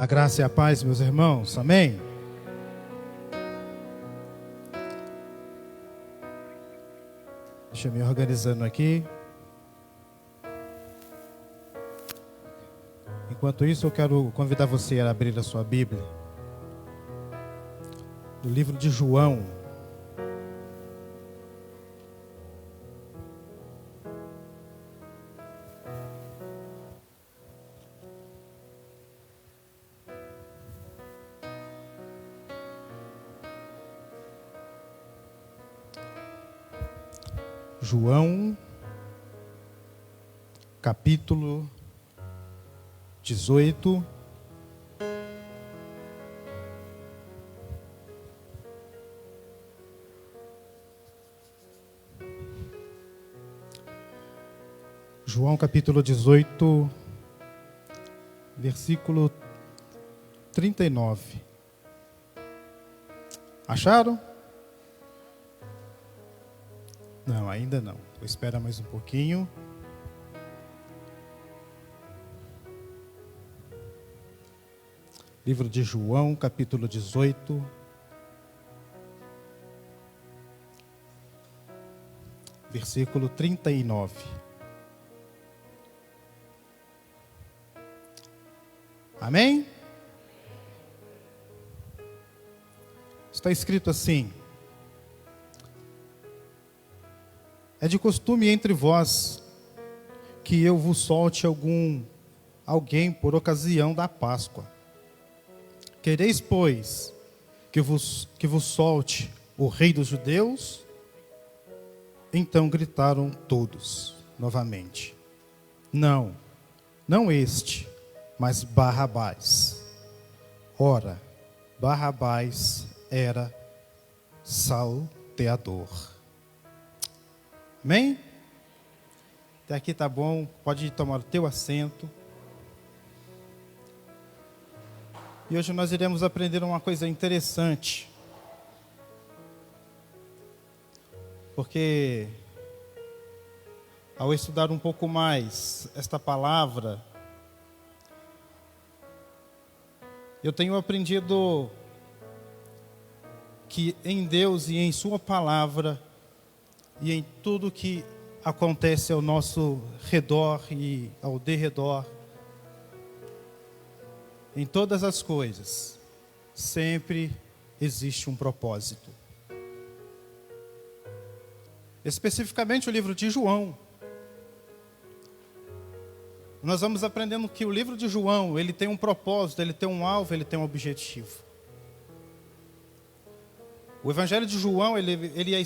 A graça e a paz, meus irmãos, amém? Deixa eu me organizando aqui. Enquanto isso, eu quero convidar você a abrir a sua Bíblia, do livro de João. João, capítulo 18. João, capítulo 18, versículo 39. Acharam? Não, ainda não. Vou esperar mais um pouquinho. Livro de João, capítulo 18. Versículo 39. Amém? Está escrito assim: é de costume entre vós que eu vos solte alguém por ocasião da Páscoa. Quereis, pois, que vos solte o rei dos judeus? Então gritaram todos novamente: não, não este, mas Barrabás. Ora, Barrabás era salteador. Amém? Até aqui tá bom, pode tomar o teu assento. E hoje nós iremos aprender uma coisa interessante. Porque ao estudar um pouco mais esta palavra, eu tenho aprendido que em Deus e em Sua palavra e em tudo que acontece ao nosso redor e ao derredor, em todas as coisas, sempre existe um propósito. Especificamente o livro de João. Nós vamos aprendendo que o livro de João, ele tem um propósito, ele tem um alvo, ele tem um objetivo. O Evangelho de João, ele é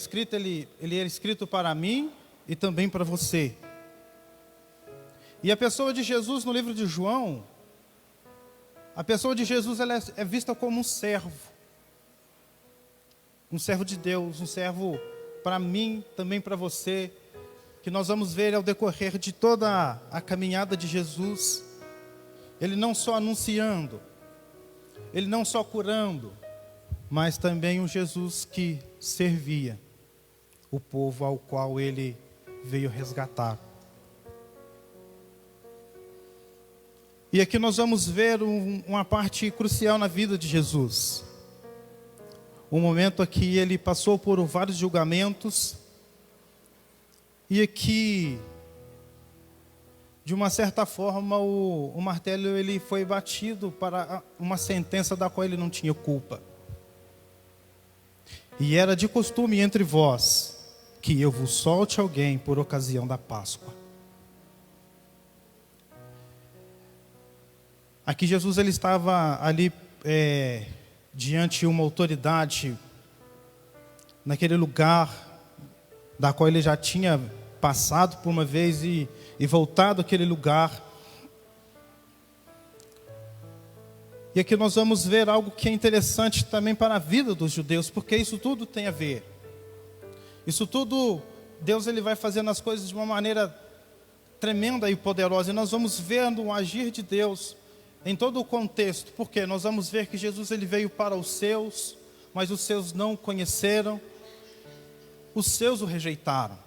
escrito para mim e também para você. E a pessoa de Jesus no livro de João, a pessoa de Jesus ela é vista como um servo de Deus, um servo para mim, também para você, que nós vamos ver ao decorrer de toda a caminhada de Jesus. Ele não só anunciando, ele não só curando, mas também um Jesus que servia o povo ao qual ele veio resgatar. E aqui nós vamos ver uma parte crucial na vida de Jesus. Um momento aqui ele passou por vários julgamentos, e aqui, de uma certa forma, o martelo ele foi batido para uma sentença da qual ele não tinha culpa. E era de costume entre vós que eu vos solte alguém por ocasião da Páscoa. Aqui Jesus ele estava ali diante de uma autoridade, naquele lugar da qual ele já tinha passado por uma vez e voltado àquele lugar. E aqui nós vamos ver algo que é interessante também para a vida dos judeus, porque isso tudo tem a ver. Isso tudo, Deus ele vai fazendo as coisas de uma maneira tremenda e poderosa. E nós vamos vendo o agir de Deus em todo o contexto. Porque nós vamos ver que Jesus ele veio para os seus, mas os seus não o conheceram. Os seus o rejeitaram.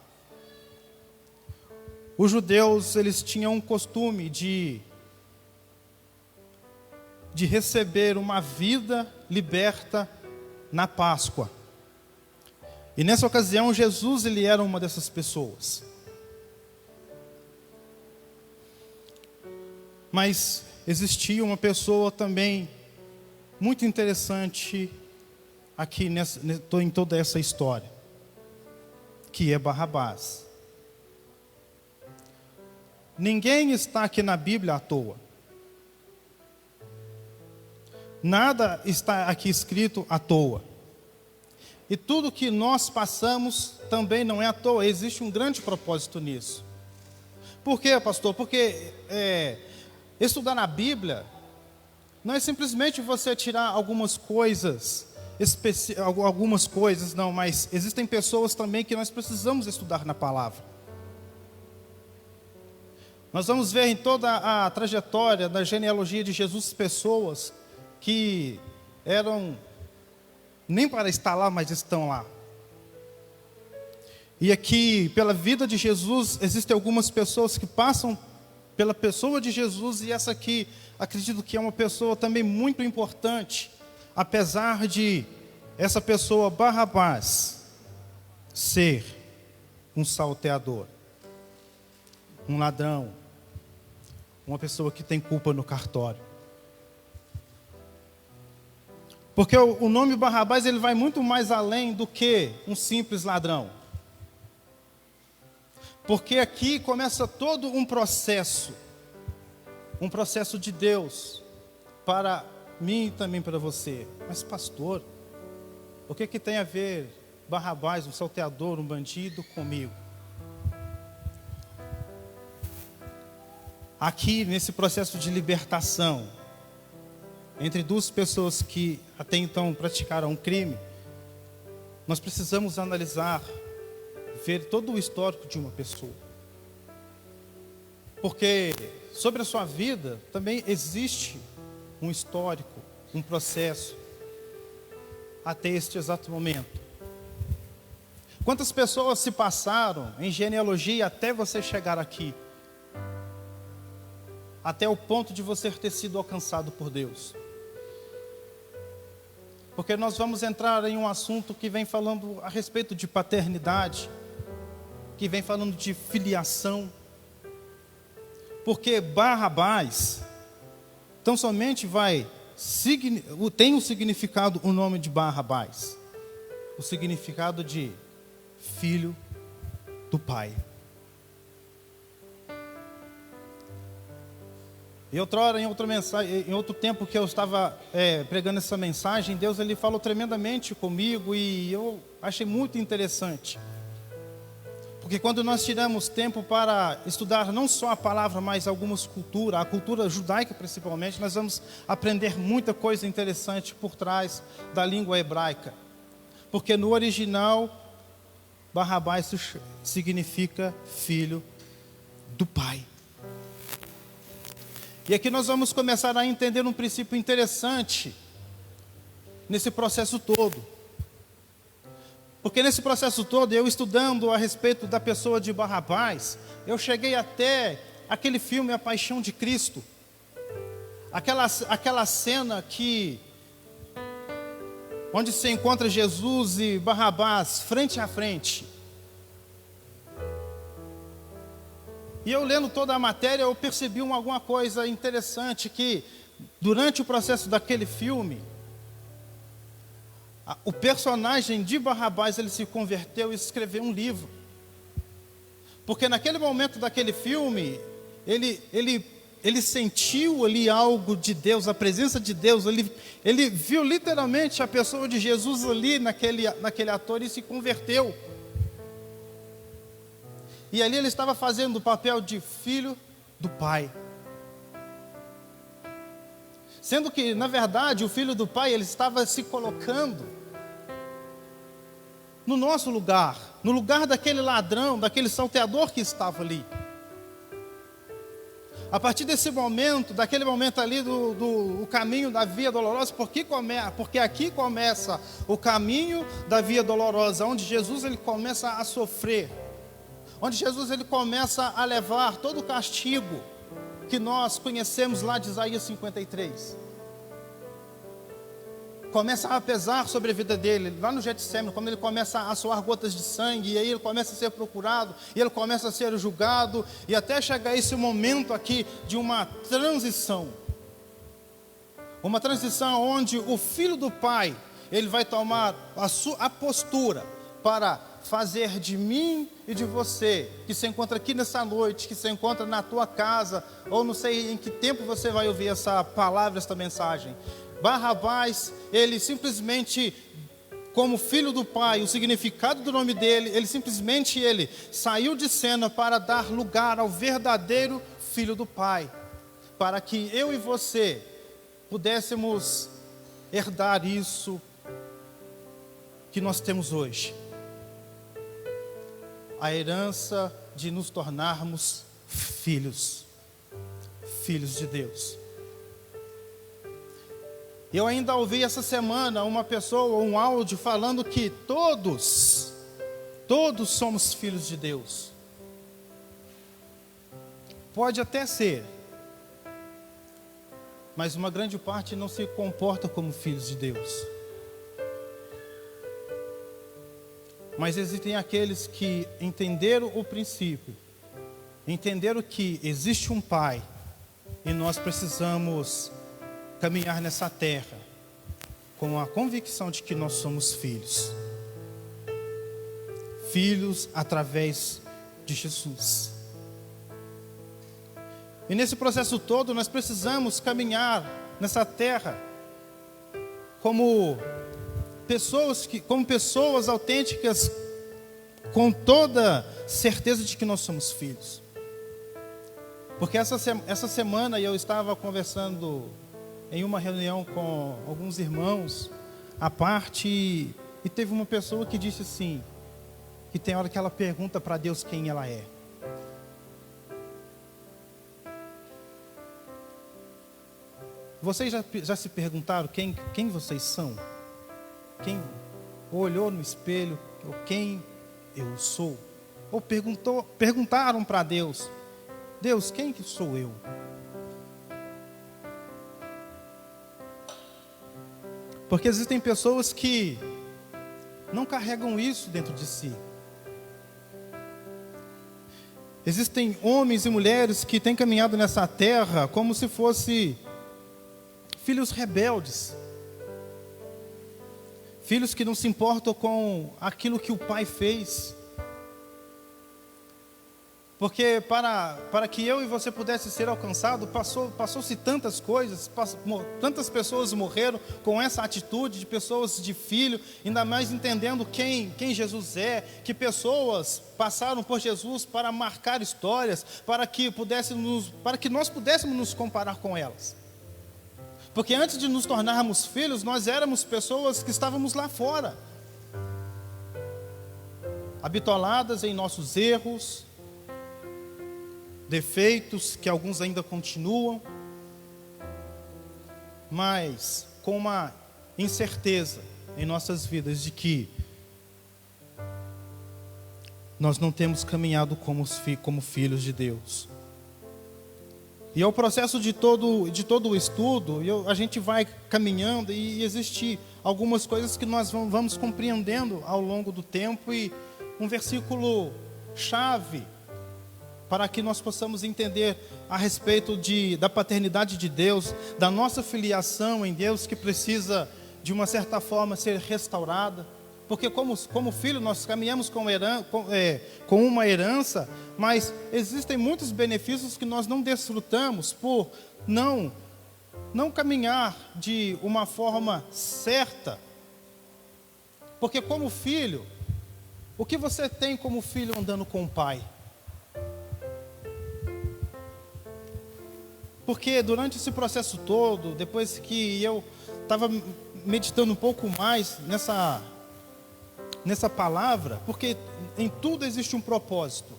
Os judeus eles tinham um costume de de receber uma vida liberta na Páscoa. E nessa ocasião, Jesus, ele era uma dessas pessoas. Mas existia uma pessoa também muito interessante aqui em toda essa história, que é Barrabás. Ninguém está aqui na Bíblia à toa. Nada está aqui escrito à toa. E tudo que nós passamos também não é à toa. Existe um grande propósito nisso. Por quê, pastor? Porque estudar na Bíblia não é simplesmente você tirar algumas coisas, não, mas existem pessoas também que nós precisamos estudar na palavra. Nós vamos ver em toda a trajetória da genealogia de Jesus pessoas que eram nem para estar lá, mas estão lá. E aqui, pela vida de Jesus, existem algumas pessoas que passam pela pessoa de Jesus, e essa aqui, acredito que é uma pessoa também muito importante, apesar de essa pessoa, Barrabás, ser um salteador, um ladrão, uma pessoa que tem culpa no cartório. Porque o nome Barrabás, ele vai muito mais além do que um simples ladrão. Porque aqui começa todo um processo de Deus para mim e também para você. Mas pastor, o que tem a ver Barrabás, um salteador, um bandido, comigo? Aqui nesse processo de libertação, entre duas pessoas que até então praticaram um crime, nós precisamos analisar, ver todo o histórico de uma pessoa. Porque sobre a sua vida também existe um histórico, um processo, até este exato momento. Quantas pessoas se passaram em genealogia até você chegar aqui? Até o ponto de você ter sido alcançado por Deus. Porque nós vamos entrar em um assunto que vem falando a respeito de paternidade, que vem falando de filiação. Porque Barrabás, tão somente tem um significado, o nome de Barrabás, o significado de filho do pai. E outrora, em outra mensagem, em outro tempo que eu estava pregando essa mensagem, Deus ele falou tremendamente comigo e eu achei muito interessante. Porque quando nós tiramos tempo para estudar não só a palavra, mas algumas culturas, a cultura judaica principalmente, nós vamos aprender muita coisa interessante por trás da língua hebraica. Porque no original, Barrabás significa filho do pai. E aqui nós vamos começar a entender um princípio interessante nesse processo todo. Porque nesse processo todo, eu estudando a respeito da pessoa de Barrabás, eu cheguei até aquele filme A Paixão de Cristo. Aquela cena onde se encontra Jesus e Barrabás frente a frente. E eu lendo toda a matéria, eu percebi alguma coisa interessante, que durante o processo daquele filme, o personagem de Barrabás, ele se converteu e escreveu um livro. Porque naquele momento daquele filme, ele sentiu ali algo de Deus, a presença de Deus, ele viu literalmente a pessoa de Jesus ali naquele ator e se converteu. E ali ele estava fazendo o papel de filho do pai. Sendo que, na verdade, o filho do pai, ele estava se colocando no nosso lugar, no lugar daquele ladrão, daquele salteador que estava ali. A partir desse momento, daquele momento ali do caminho da via dolorosa, porque aqui começa o caminho da via dolorosa, onde Jesus ele começa a sofrer. Onde Jesus ele começa a levar todo o castigo que nós conhecemos lá de Isaías 53. começa a pesar sobre a vida dele, lá no Getsemane, quando ele começa a suar gotas de sangue, e aí ele começa a ser procurado, e ele começa a ser julgado, e até chegar esse momento aqui de uma transição onde o Filho do Pai, ele vai tomar a postura para fazer de mim e de você, que se encontra aqui nessa noite, que se encontra na tua casa, ou não sei em que tempo você vai ouvir essa palavra, essa mensagem. Barrabás, ele simplesmente, como filho do Pai, o significado do nome dele, ele simplesmente saiu de cena para dar lugar ao verdadeiro Filho do Pai, para que eu e você pudéssemos herdar isso que nós temos hoje. A herança de nos tornarmos filhos de Deus. Eu ainda ouvi essa semana uma pessoa, um áudio falando que todos somos filhos de Deus. Pode até ser, mas uma grande parte não se comporta como filhos de Deus. Mas existem aqueles que entenderam o princípio, entenderam que existe um Pai, e nós precisamos caminhar nessa terra com a convicção de que nós somos filhos através de Jesus. E nesse processo todo nós precisamos caminhar nessa terra como pessoas autênticas, com toda certeza de que nós somos filhos. Porque essa semana eu estava conversando em uma reunião com alguns irmãos à parte, e teve uma pessoa que disse assim, que tem hora que ela pergunta para Deus quem ela é. Vocês já se perguntaram quem vocês são? Quem olhou no espelho, ou quem eu sou? Ou perguntaram para Deus, Deus, quem que sou eu? Porque existem pessoas que não carregam isso dentro de si. Existem homens e mulheres que têm caminhado nessa terra como se fossem filhos rebeldes. Filhos que não se importam com aquilo que o pai fez. Porque para que eu e você pudesse ser alcançado, passou-se tantas coisas, tantas pessoas morreram com essa atitude de pessoas de filho, ainda mais entendendo quem Jesus é, que pessoas passaram por Jesus para marcar histórias, para que nós pudéssemos nos comparar com elas. Porque antes de nos tornarmos filhos, nós éramos pessoas que estávamos lá fora, habitoladas em nossos erros, defeitos que alguns ainda continuam, mas com uma incerteza em nossas vidas de que nós não temos caminhado como filhos de Deus. E ao processo de todo o estudo, a gente vai caminhando, e existem algumas coisas que nós vamos compreendendo ao longo do tempo, e um versículo chave para que nós possamos entender a respeito da paternidade de Deus, da nossa filiação em Deus, que precisa de uma certa forma ser restaurada. Porque como filho nós caminhamos com uma herança, mas existem muitos benefícios que nós não desfrutamos por não caminhar de uma forma certa. Porque como filho, o que você tem como filho andando com o pai? Porque durante esse processo todo, depois que eu estava meditando um pouco mais nessa palavra, porque em tudo existe um propósito.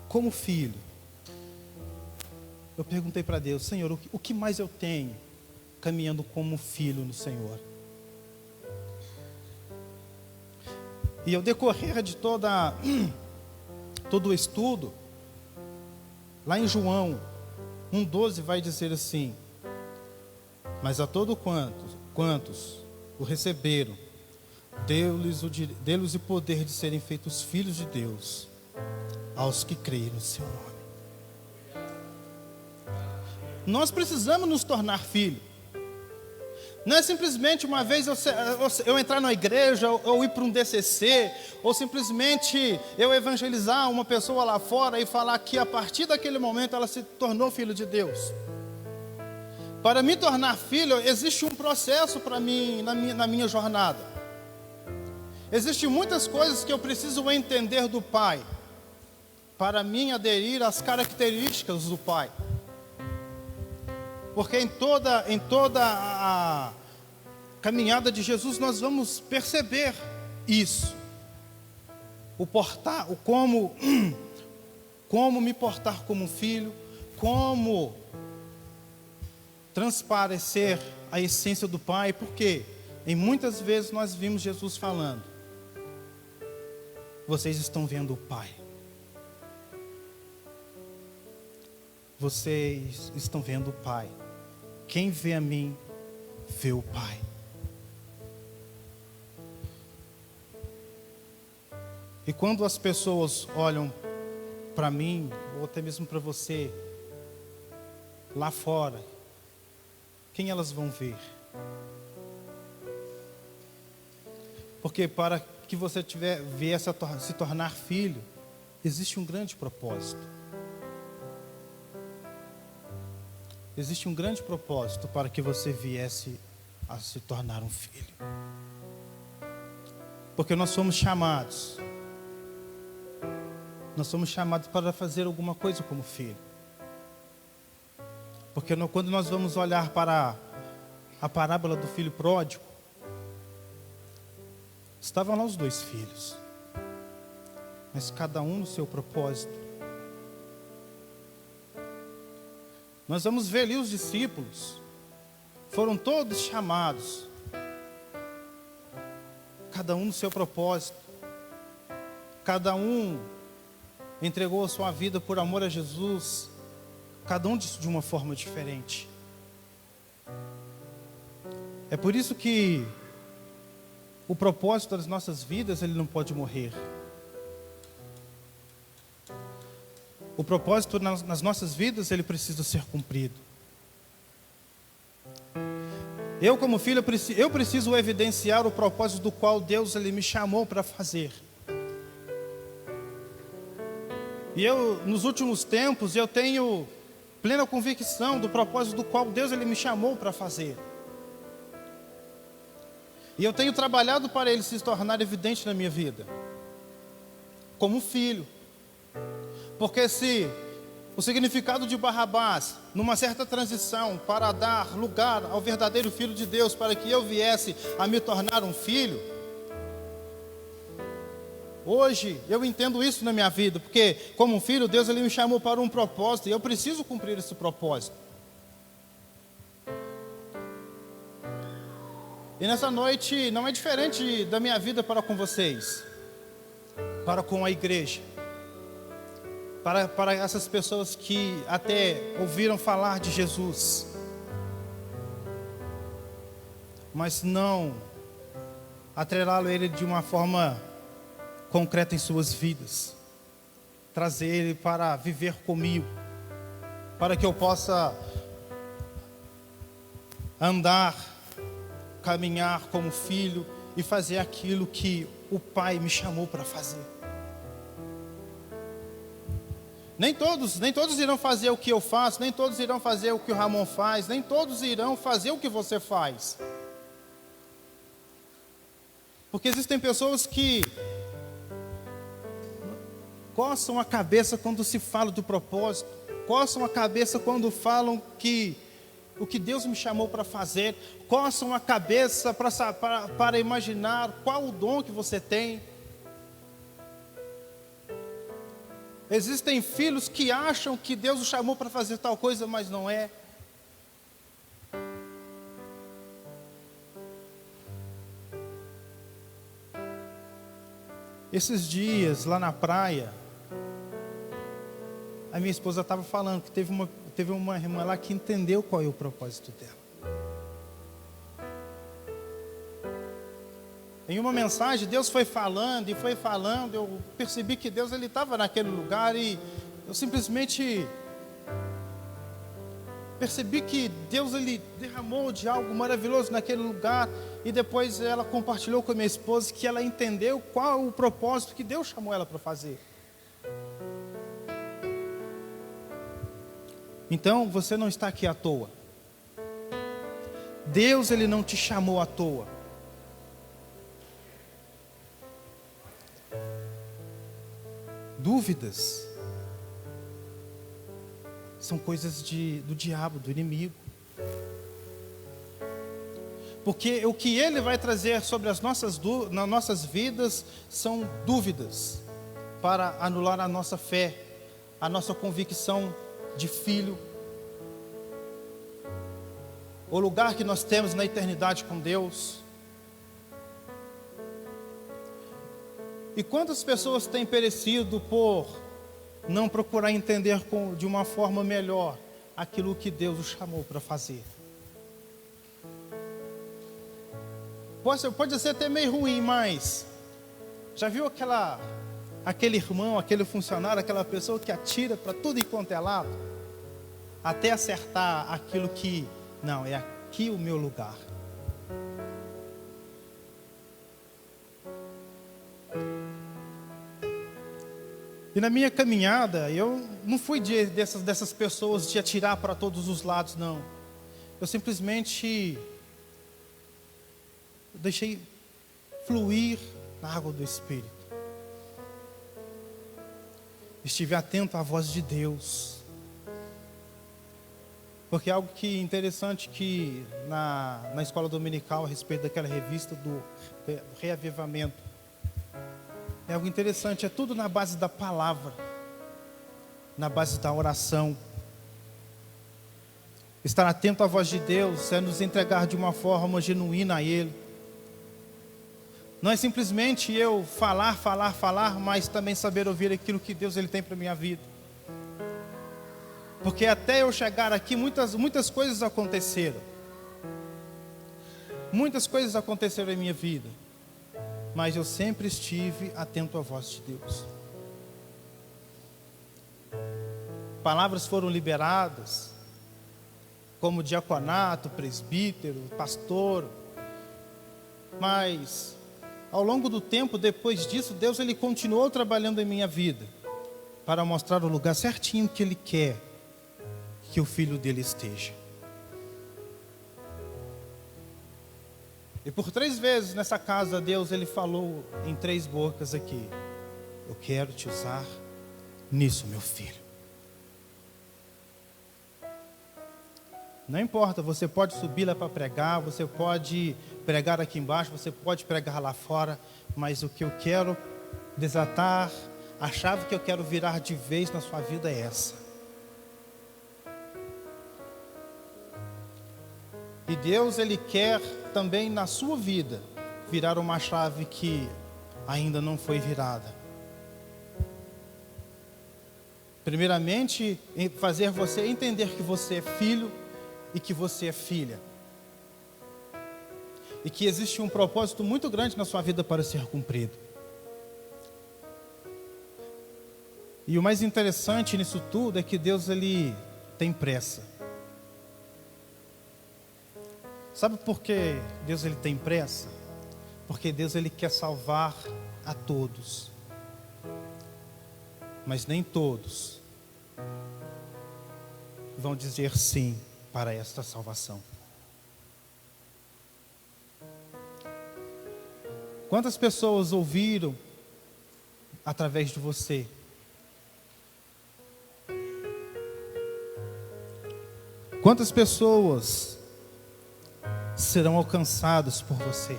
Como filho, eu perguntei para Deus, Senhor, o que mais eu tenho caminhando como filho no Senhor? E ao decorrer de todo o estudo, lá em João, 1:12 vai dizer assim: mas a todos quantos o receberam, deu-lhes o poder de serem feitos filhos de Deus, aos que creem no seu nome. Nós precisamos nos tornar filhos. Não é simplesmente uma vez eu entrar na igreja, ou ir para um DCC, ou simplesmente eu evangelizar uma pessoa lá fora e falar que a partir daquele momento ela se tornou filho de Deus. Para me tornar filho, existe um processo para mim na minha jornada. Existem muitas coisas que eu preciso entender do Pai, para mim aderir às características do Pai. Porque em toda a caminhada de Jesus nós vamos perceber isso. Como me portar como um filho, como transparecer a essência do Pai, porque em muitas vezes nós vimos Jesus falando: vocês estão vendo o Pai. Vocês estão vendo o Pai. Quem vê a mim, vê o Pai. E quando as pessoas olham para mim, ou até mesmo para você, lá fora, quem elas vão ver? Porque para que você viesse a se tornar filho, existe um grande propósito. Existe um grande propósito para que você viesse a se tornar um filho. Porque nós somos chamados para fazer alguma coisa como filho. Porque quando nós vamos olhar para a parábola do filho pródigo, estavam lá os 2 filhos, mas cada um no seu propósito. Nós vamos ver ali os discípulos, foram todos chamados, cada um no seu propósito, cada um entregou a sua vida por amor a Jesus, cada um de uma forma diferente. É por isso que o propósito das nossas vidas, ele não pode morrer. O propósito nas nossas vidas, ele precisa ser cumprido. Eu, como filho, eu preciso evidenciar o propósito do qual Deus ele me chamou para fazer. E eu, nos últimos tempos, eu tenho plena convicção do propósito do qual Deus ele me chamou para fazer. E eu tenho trabalhado para ele se tornar evidente na minha vida, como filho. Porque se o significado de Barrabás, numa certa transição, para dar lugar ao verdadeiro Filho de Deus, para que eu viesse a me tornar um filho, hoje eu entendo isso na minha vida, porque como um filho, Deus ele me chamou para um propósito, e eu preciso cumprir esse propósito. E nessa noite não é diferente da minha vida para com vocês, para com a igreja. Para essas pessoas que até ouviram falar de Jesus, mas não atrelá-lo a ele de uma forma concreta em suas vidas, trazer ele para viver comigo, para que eu possa andar, caminhar como filho e fazer aquilo que o Pai me chamou para fazer. Nem todos irão fazer o que eu faço, nem todos irão fazer o que o Ramon faz, nem todos irão fazer o que você faz. Porque existem pessoas que coçam a cabeça quando se fala do propósito, coçam a cabeça quando falam que o que Deus me chamou para fazer, coçam a cabeça para imaginar qual o dom que você tem. Existem filhos que acham que Deus os chamou para fazer tal coisa, mas não é. Esses dias lá na praia, a minha esposa estava falando que teve uma irmã lá que entendeu qual é o propósito dela. Em uma mensagem, Deus foi falando, eu percebi que Deus estava naquele lugar e eu simplesmente percebi que Deus derramou de algo maravilhoso naquele lugar. E depois ela compartilhou com a minha esposa que ela entendeu qual o propósito que Deus chamou ela para fazer. Então, você não está aqui à toa. Deus, Ele não te chamou à toa. Dúvidas são coisas do diabo, do inimigo. Porque o que ele vai trazer sobre nas nossas vidas são dúvidas para anular a nossa fé, a nossa convicção de filho, o lugar que nós temos na eternidade com Deus. E quantas pessoas têm perecido por não procurar entender de uma forma melhor aquilo que Deus os chamou para fazer? Pode ser até meio ruim, mas já viu aquele irmão, aquele funcionário, aquela pessoa que atira para tudo enquanto é lado, até acertar aquilo que, não, é aqui o meu lugar. E na minha caminhada, eu não fui dessas pessoas de atirar para todos os lados, não. Eu simplesmente deixei fluir na água do Espírito. Estive atento à voz de Deus. Porque é algo que interessante que na escola dominical, a respeito daquela revista do reavivamento, é algo interessante, é tudo na base da palavra, na base da oração. Estar atento à voz de Deus é nos entregar de uma forma genuína a Ele. Não é simplesmente eu falar, mas também saber ouvir aquilo que Deus tem para a minha vida. Porque até eu chegar aqui, muitas coisas aconteceram. Muitas coisas aconteceram em minha vida. Mas eu sempre estive atento à voz de Deus. Palavras foram liberadas, como diaconato, presbítero, pastor. Mas, ao longo do tempo, depois disso, Deus continuou trabalhando em minha vida, para mostrar o lugar certinho que Ele quer que o filho dele esteja. E por 3 vezes nessa casa, Deus falou em 3 bocas aqui: eu quero te usar nisso, meu filho. Não importa, você pode subir lá para pregar, você pode pregar aqui embaixo, você pode pregar lá fora, mas o que eu quero desatar, a chave que eu quero virar de vez na sua vida é essa. E Deus, quer também na sua vida virar uma chave que ainda não foi virada. Primeiramente, fazer você entender que você é filho e que você é filha. E que existe um propósito muito grande na sua vida para ser cumprido. E o mais interessante nisso tudo é que Deus, tem pressa. Sabe por que Deus tem pressa? Porque Deus quer salvar a todos. Mas nem todos vão dizer sim para esta salvação. Quantas pessoas ouviram através de você? Quantas pessoas serão alcançados por você?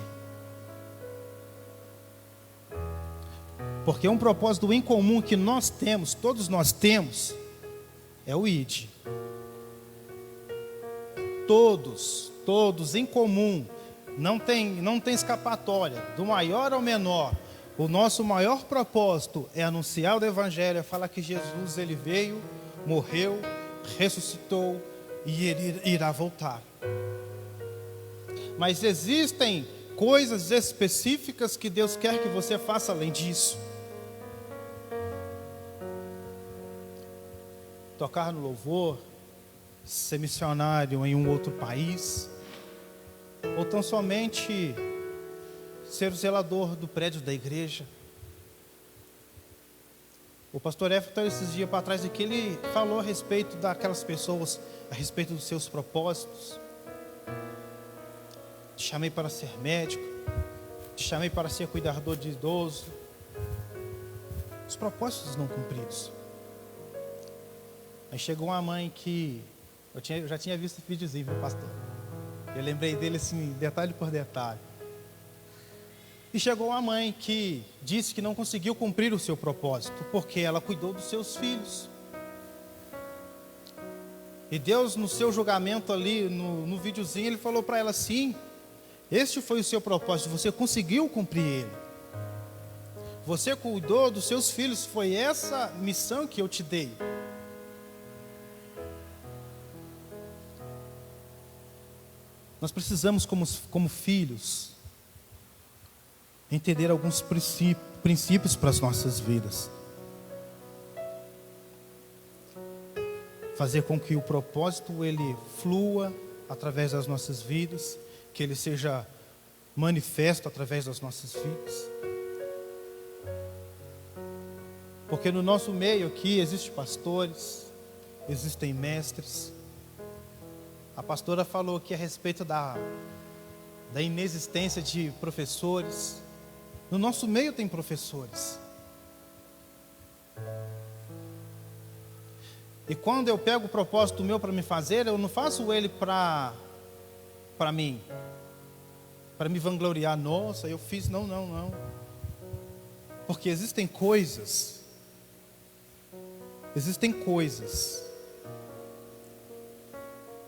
Porque um propósito em comum que nós temos, todos nós temos, é o ID. Todos em comum, não tem escapatória, do maior ao menor. O nosso maior propósito é anunciar o Evangelho, é falar que Jesus veio, morreu, ressuscitou e ele irá voltar. Mas existem coisas específicas que Deus quer que você faça além disso. Tocar no louvor, ser missionário em um outro país, ou tão somente ser o zelador do prédio da igreja. O pastor Everton, esses dias para trás aqui, ele falou a respeito daquelas pessoas, a respeito dos seus propósitos. Te chamei para ser médico, te chamei para ser cuidador de idoso. Os propósitos não cumpridos. Aí chegou uma mãe que eu já tinha visto esse videozinho, viu, pastor? Eu lembrei dele assim, detalhe por detalhe. E chegou uma mãe que disse que não conseguiu cumprir o seu propósito, porque ela cuidou dos seus filhos. E Deus, no seu julgamento ali, no videozinho, ele falou para ela assim: este foi o seu propósito, você conseguiu cumprir ele. Você cuidou dos seus filhos, foi essa missão que eu te dei. Nós precisamos, como filhos, entender alguns princípios para as nossas vidas. Fazer com que o propósito ele flua através das nossas vidas, que ele seja manifesto através das nossas vidas. Porque no nosso meio aqui existem pastores, existem mestres. A pastora falou aqui a respeito da inexistência de professores. No nosso meio tem professores. E quando eu pego o propósito meu para me fazer, eu não faço ele para mim, para me vangloriar. Nossa, eu fiz, não. Porque existem coisas,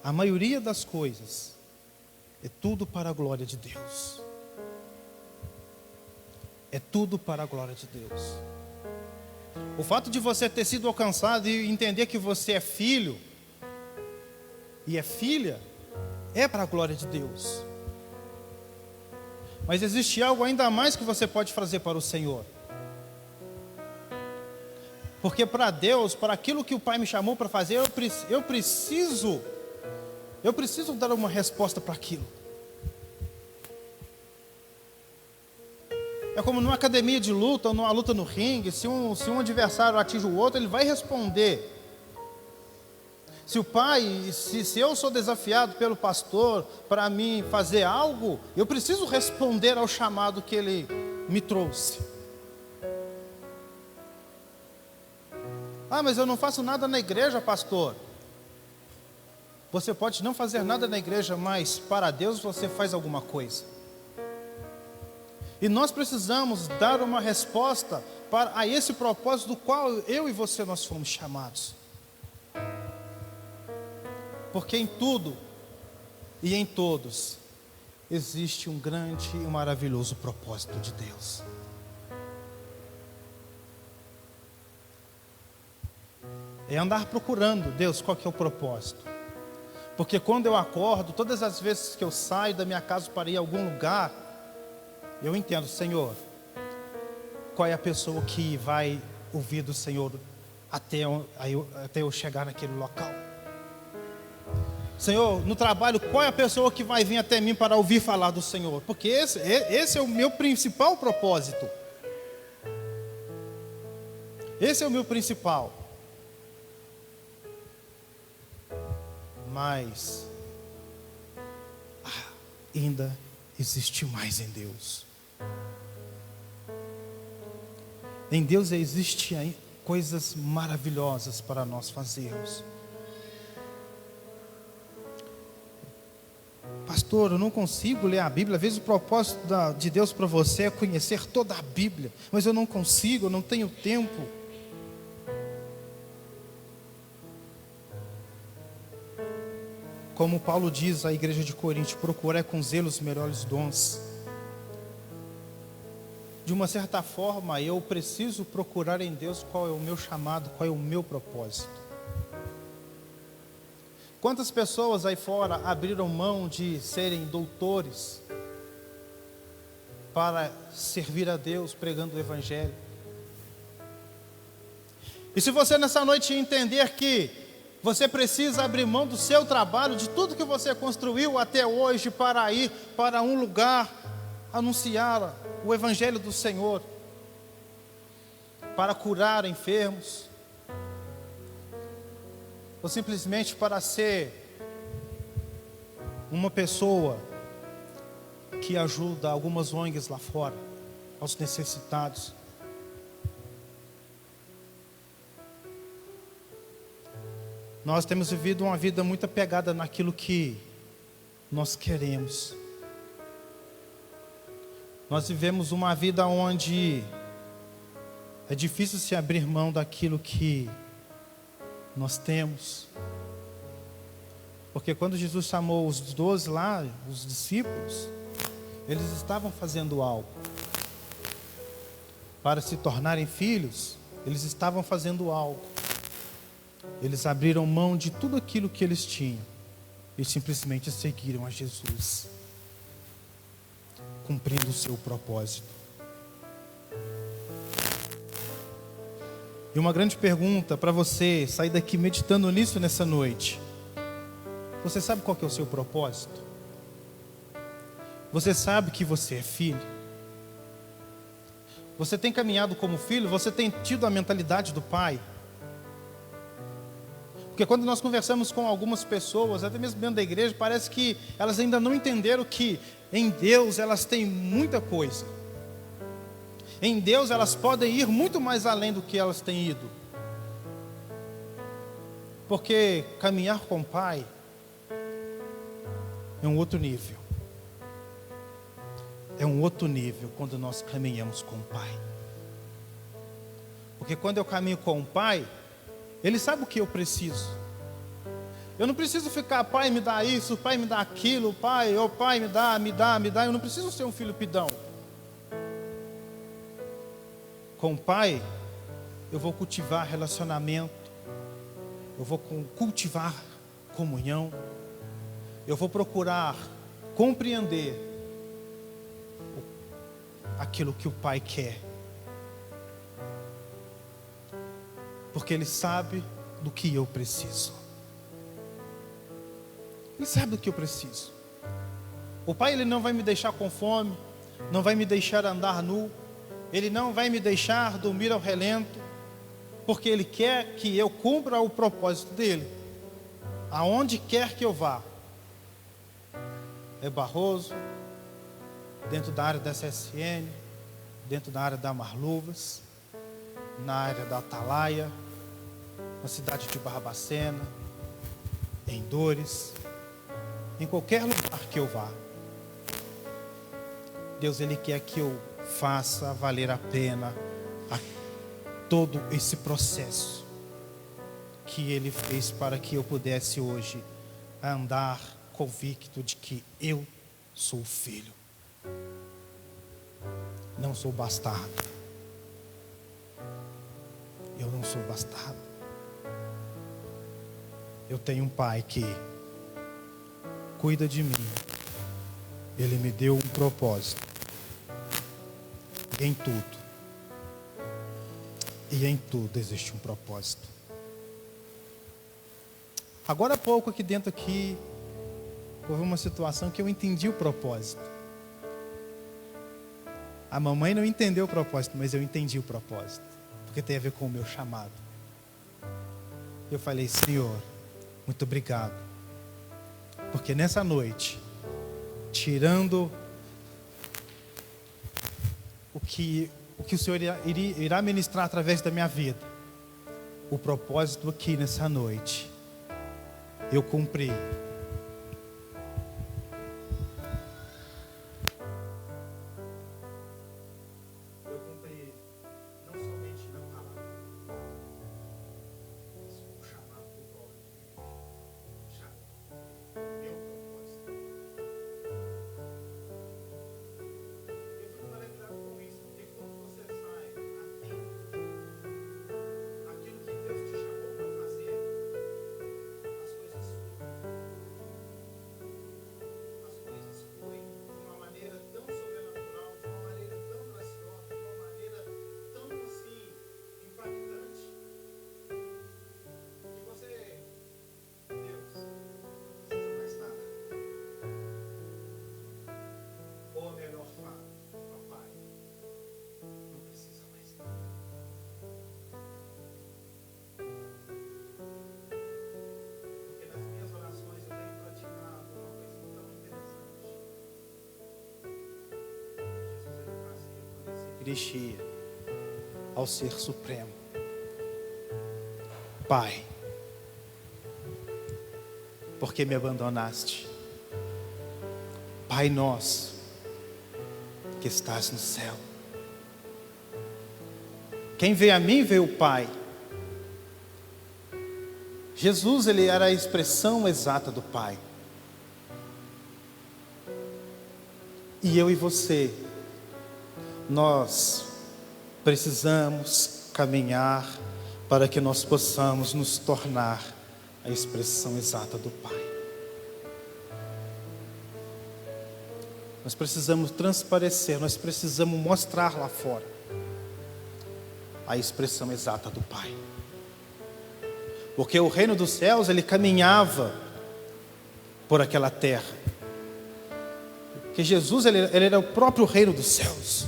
a maioria das coisas é tudo para a glória de Deus. É tudo para a glória de Deus. O fato de você ter sido alcançado e entender que você é filho e é filha, é para a glória de Deus. Mas existe algo ainda mais que você pode fazer para o Senhor. Porque para Deus, para aquilo que o Pai me chamou para fazer, eu preciso dar uma resposta para aquilo. É como numa academia de luta, ou numa luta no ringue, se um adversário atinge o outro, ele vai responder. Se eu sou desafiado pelo pastor para mim fazer algo, eu preciso responder ao chamado que ele me trouxe. Ah, mas eu não faço nada na igreja, pastor. Você pode não fazer nada na igreja, mas para Deus você faz alguma coisa. E nós precisamos dar uma resposta a esse propósito do qual eu e você nós fomos chamados. Porque em tudo e em todos existe um grande e maravilhoso propósito de Deus. É andar procurando, Deus, qual que é o propósito? Porque quando eu acordo, todas as vezes que eu saio da minha casa para ir a algum lugar, eu entendo, Senhor, qual é a pessoa que vai ouvir do Senhor até eu chegar naquele local. Senhor, no trabalho, qual é a pessoa que vai vir até mim para ouvir falar do Senhor? Porque esse é o meu principal propósito. Esse é o meu principal. Mas ainda existe mais em Deus. Em Deus existem coisas maravilhosas para nós fazermos. Pastor, eu não consigo ler a Bíblia. Às vezes o propósito de Deus para você é conhecer toda a Bíblia, mas eu não consigo, eu não tenho tempo. Como Paulo diz à igreja de Corinto, procurai com zelo os melhores dons. De uma certa forma, eu preciso procurar em Deus qual é o meu chamado, qual é o meu propósito. Quantas pessoas aí fora abriram mão de serem doutores para servir a Deus pregando o Evangelho? E se você nessa noite entender que você precisa abrir mão do seu trabalho, de tudo que você construiu até hoje para ir para um lugar, anunciar o Evangelho do Senhor, para curar enfermos, ou simplesmente para ser uma pessoa que ajuda algumas ONGs lá fora, aos necessitados. Nós temos vivido uma vida muito apegada naquilo que nós queremos. Nós vivemos uma vida onde é difícil se abrir mão daquilo que nós temos. Porque quando Jesus chamou os 12 lá, os discípulos, eles estavam fazendo algo. Para se tornarem filhos, eles estavam fazendo algo. Eles abriram mão de tudo aquilo que eles tinham e simplesmente seguiram a Jesus, cumprindo o seu propósito. E uma grande pergunta para você sair daqui meditando nisso nessa noite: você sabe qual que é o seu propósito? Você sabe que você é filho? Você tem caminhado como filho? Você tem tido a mentalidade do pai? Porque quando nós conversamos com algumas pessoas, até mesmo dentro da igreja, parece que elas ainda não entenderam que em Deus elas têm muita coisa. Em Deus elas podem ir muito mais além do que elas têm ido. Porque caminhar com o Pai é um outro nível. É um outro nível quando nós caminhamos com o Pai. Porque quando eu caminho com o Pai, Ele sabe o que eu preciso. Eu não preciso ficar, Pai, me dá isso, Pai, me dá aquilo, Pai, oh, Pai, me dá. Eu não preciso ser um filho pidão. Com o Pai, eu vou cultivar relacionamento, eu vou cultivar comunhão, eu vou procurar compreender aquilo que o Pai quer, porque Ele sabe do que eu preciso. Ele sabe do que eu preciso. O Pai, Ele não vai me deixar com fome, não vai me deixar andar nu, Ele não vai me deixar dormir ao relento, porque Ele quer que eu cumpra o propósito dEle, aonde quer que eu vá. É Barroso, dentro da área da SSN, dentro da área da Marluvas, na área da Atalaia, na cidade de Barbacena, em Dores, em qualquer lugar que eu vá. Deus, Ele quer que eu faça valer a pena todo esse processo que Ele fez para que eu pudesse hoje andar convicto de que eu sou filho, não sou bastardo. Eu não sou bastardo. Eu tenho um Pai que cuida de mim. Ele me deu um propósito em tudo. E em tudo existe um propósito. Agora há pouco aqui dentro houve uma situação que eu entendi o propósito. A mamãe não entendeu o propósito, mas eu entendi o propósito, porque tem a ver com o meu chamado. Eu falei: Senhor, muito obrigado, porque nessa noite, tirando o que o Senhor irá ministrar através da minha vida, o propósito aqui nessa noite, eu cumpri. Eu cumpri não somente na palavra, mas o chamado do próprio meu propósito. Eu fico maravilhado com isso, porque quando você sai atento àquilo que Deus te chamou para fazer, as coisas fluem. dirigia ao Ser Supremo: Pai, por que me abandonaste? Pai nosso, que estás no céu. Quem vê a mim, vê o Pai. Jesus, ele era a expressão exata do Pai. E eu e você, nós precisamos caminhar para que nós possamos nos tornar a expressão exata do Pai. Nós precisamos transparecer, nós precisamos mostrar lá fora a expressão exata do Pai. Porque o reino dos céus, ele caminhava por aquela terra. Porque Jesus, ele era o próprio reino dos céus.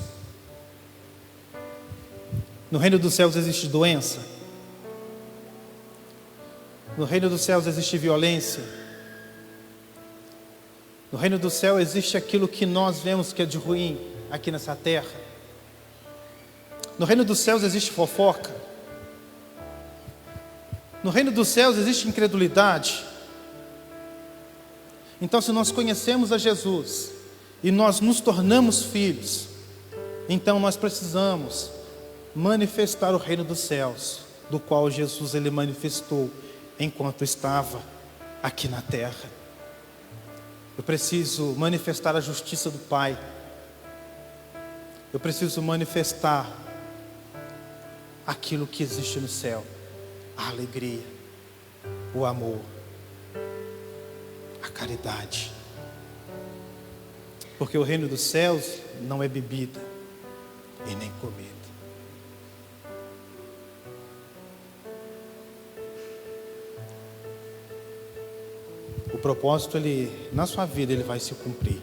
No reino dos céus existe doença. No reino dos céus existe violência. No reino do céu existe aquilo que nós vemos que é de ruim aqui nessa terra. No reino dos céus existe fofoca. No reino dos céus existe incredulidade. Então, se nós conhecemos a Jesus e nós nos tornamos filhos, então nós precisamos manifestar o reino dos céus, do qual Jesus, ele manifestou enquanto estava aqui na terra. Eu preciso manifestar a justiça do Pai. Eu preciso manifestar aquilo que existe no céu: a alegria, o amor, a caridade. Porque o reino dos céus não é bebida e nem comida. O propósito, ele, na sua vida, ele vai se cumprir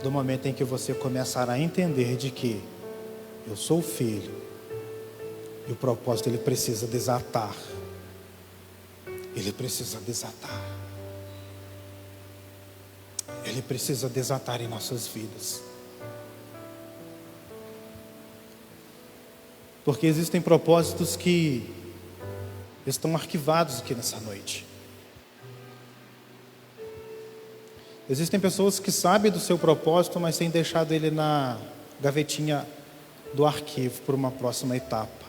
do momento em que você começar a entender de que eu sou filho e o propósito, ele precisa desatar. Ele precisa desatar. Ele precisa desatar em nossas vidas. Porque existem propósitos que estão arquivados aqui nessa noite. Existem pessoas que sabem do seu propósito, mas têm deixado ele na gavetinha do arquivo por uma próxima etapa.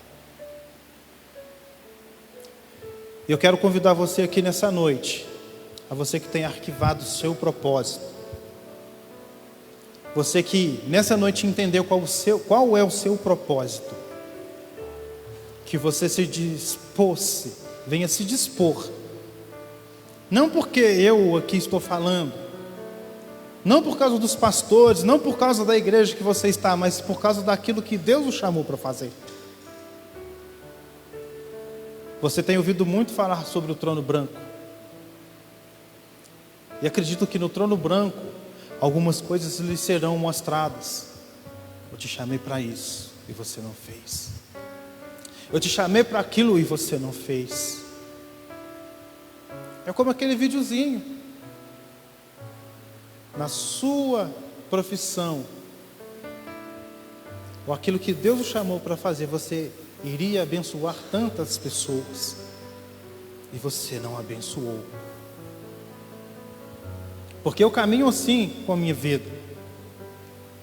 E eu quero convidar você aqui nessa noite, a você que tem arquivado o seu propósito, você que nessa noite entendeu qual é o seu propósito, que você se dispôs, venha se dispor, não porque eu aqui estou falando, não por causa dos pastores, não por causa da igreja que você está, mas por causa daquilo que Deus o chamou para fazer. Você tem ouvido muito falar sobre o trono branco. E acredito que no trono branco, algumas coisas lhe serão mostradas. Eu te chamei para isso e você não fez. Eu te chamei para aquilo e você não fez. É como aquele videozinho. Na sua profissão, ou aquilo que Deus o chamou para fazer, você iria abençoar tantas pessoas, e você não abençoou. Porque eu caminho assim com a minha vida.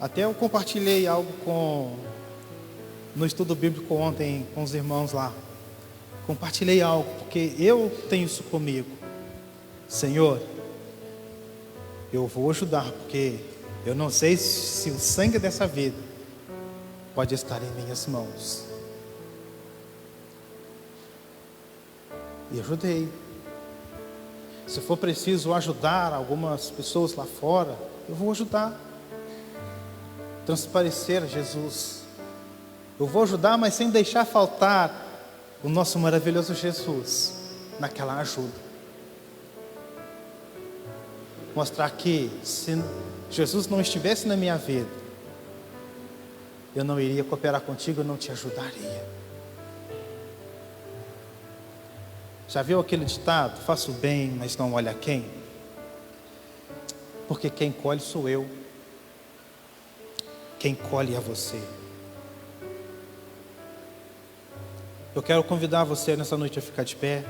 Até eu compartilhei algo no estudo bíblico ontem com os irmãos lá. Compartilhei algo, porque eu tenho isso comigo. Senhor, eu vou ajudar, porque eu não sei se o sangue dessa vida pode estar em minhas mãos. E ajudei. Se for preciso ajudar algumas pessoas lá fora, eu vou ajudar. Transparecer Jesus. Eu vou ajudar, mas sem deixar faltar o nosso maravilhoso Jesus naquela ajuda. Mostrar que se Jesus não estivesse na minha vida, eu não iria cooperar contigo, eu não te ajudaria. Já viu aquele ditado? Faço bem, mas não olha quem? Porque quem colhe sou eu. quem colhe é você. Eu quero convidar você nessa noite a ficar de pé.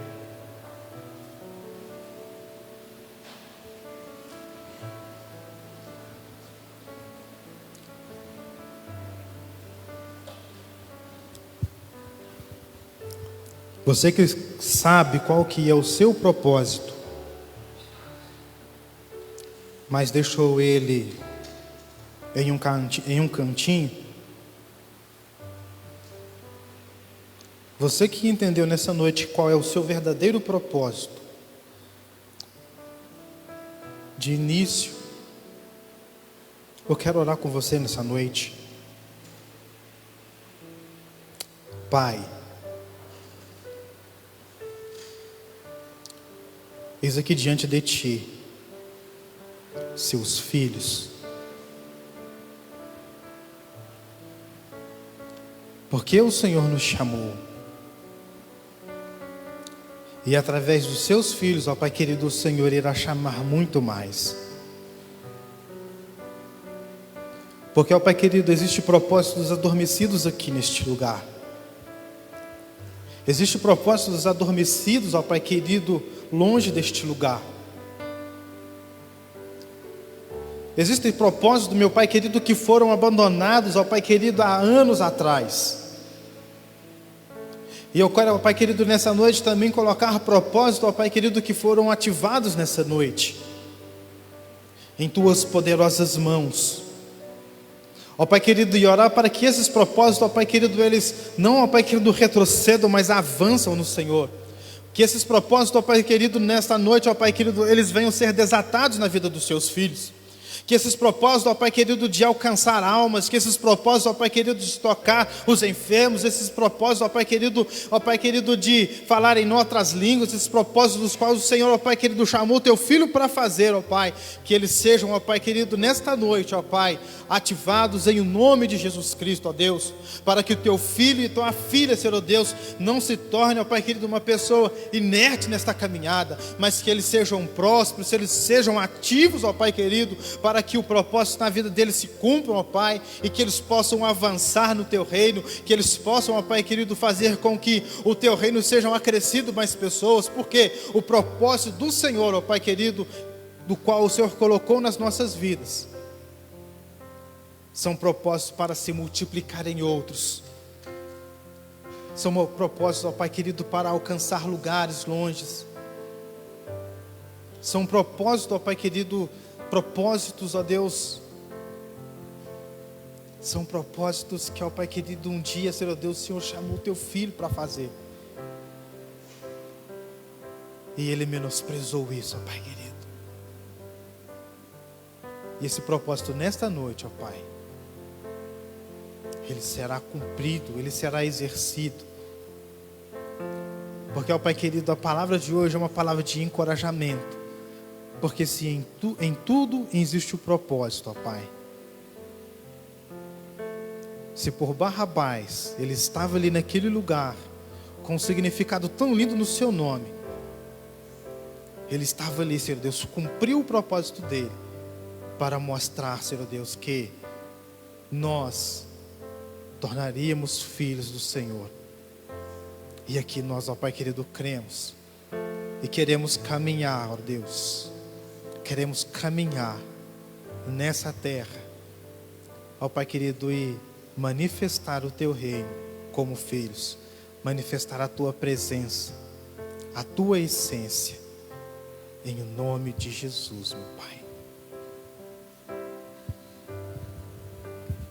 Você que sabe qual que é o seu propósito, mas deixou ele em um cantinho. Você que entendeu nessa noite qual é o seu verdadeiro propósito, de início, eu quero orar com você nessa noite. Pai, eis aqui diante de Ti, seus filhos, porque o Senhor nos chamou, e através dos seus filhos, ó Pai querido, o Senhor irá chamar muito mais. Porque, ó Pai querido, existe propósitos adormecidos aqui neste lugar. Existe propósitos adormecidos, ó Pai querido, longe deste lugar. Existem propósitos, meu Pai querido, que foram abandonados, ó Pai querido, há anos atrás. E eu quero, ó Pai querido, nessa noite também colocar propósitos, ó Pai querido, que foram ativados nessa noite, em Tuas poderosas mãos. Ó Pai querido, e orar para que esses propósitos, ó Pai querido, eles não, ó Pai querido, retrocedam, mas avançam no Senhor. Que esses propósitos, ó Pai querido, nesta noite, ó Pai querido, eles venham ser desatados na vida dos Seus filhos. Que esses propósitos, ó Pai querido, de alcançar almas, que esses propósitos, ó Pai querido, de tocar os enfermos, esses propósitos, ó Pai querido, de falar em outras línguas, esses propósitos dos quais o Senhor, ó Pai querido, chamou o Teu Filho para fazer, ó Pai, que eles sejam, ó Pai querido, nesta noite, ó Pai, ativados em nome de Jesus Cristo, ó Deus, para que o Teu Filho e Tua filha, Senhor Deus, não se torne, ó Pai querido, uma pessoa inerte nesta caminhada, mas que eles sejam prósperos, que eles sejam ativos, ó Pai querido, para que o propósito na vida deles se cumpra, ó Pai, e que eles possam avançar no Teu reino, que eles possam, ó Pai querido, fazer com que o Teu reino seja acrescido mais pessoas, porque o propósito do Senhor, ó Pai querido, do qual o Senhor colocou nas nossas vidas, são propósitos para se multiplicar em outros, são propósitos, ó Pai querido, para alcançar lugares longes, são propósitos, ó Pai querido, propósitos, ó Deus, são propósitos que, ó Pai querido, um dia, Senhor Deus, o Senhor chamou o Teu Filho para fazer, e Ele menosprezou isso, ó Pai querido. E esse propósito nesta noite, ó Pai, ele será cumprido, ele será exercido, porque, ó Pai querido, a palavra de hoje é uma palavra de encorajamento. Porque se em tudo existe o propósito, ó Pai. Se por Barrabás ele estava ali naquele lugar, com um significado tão lindo no seu nome, ele estava ali, Senhor Deus, cumpriu o propósito dele, para mostrar, Senhor Deus, que nós tornaríamos filhos do Senhor. E aqui nós, ó Pai querido, cremos e queremos caminhar, ó Deus. Queremos caminhar nessa terra, ó Pai querido, e manifestar o Teu reino como filhos, manifestar a Tua presença, a Tua essência, em nome de Jesus, meu Pai.